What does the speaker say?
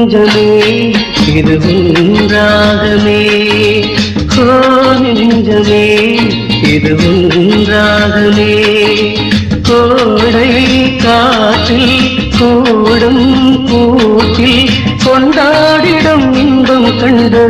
நெஞ்சமே இது உன்றாகமே ஓ நெஞ்சமே இது உன்றாகமே கோடை காற்றில் கூடும் கூட்டில் கொண்டாடிடும் இன்பம் கண்டு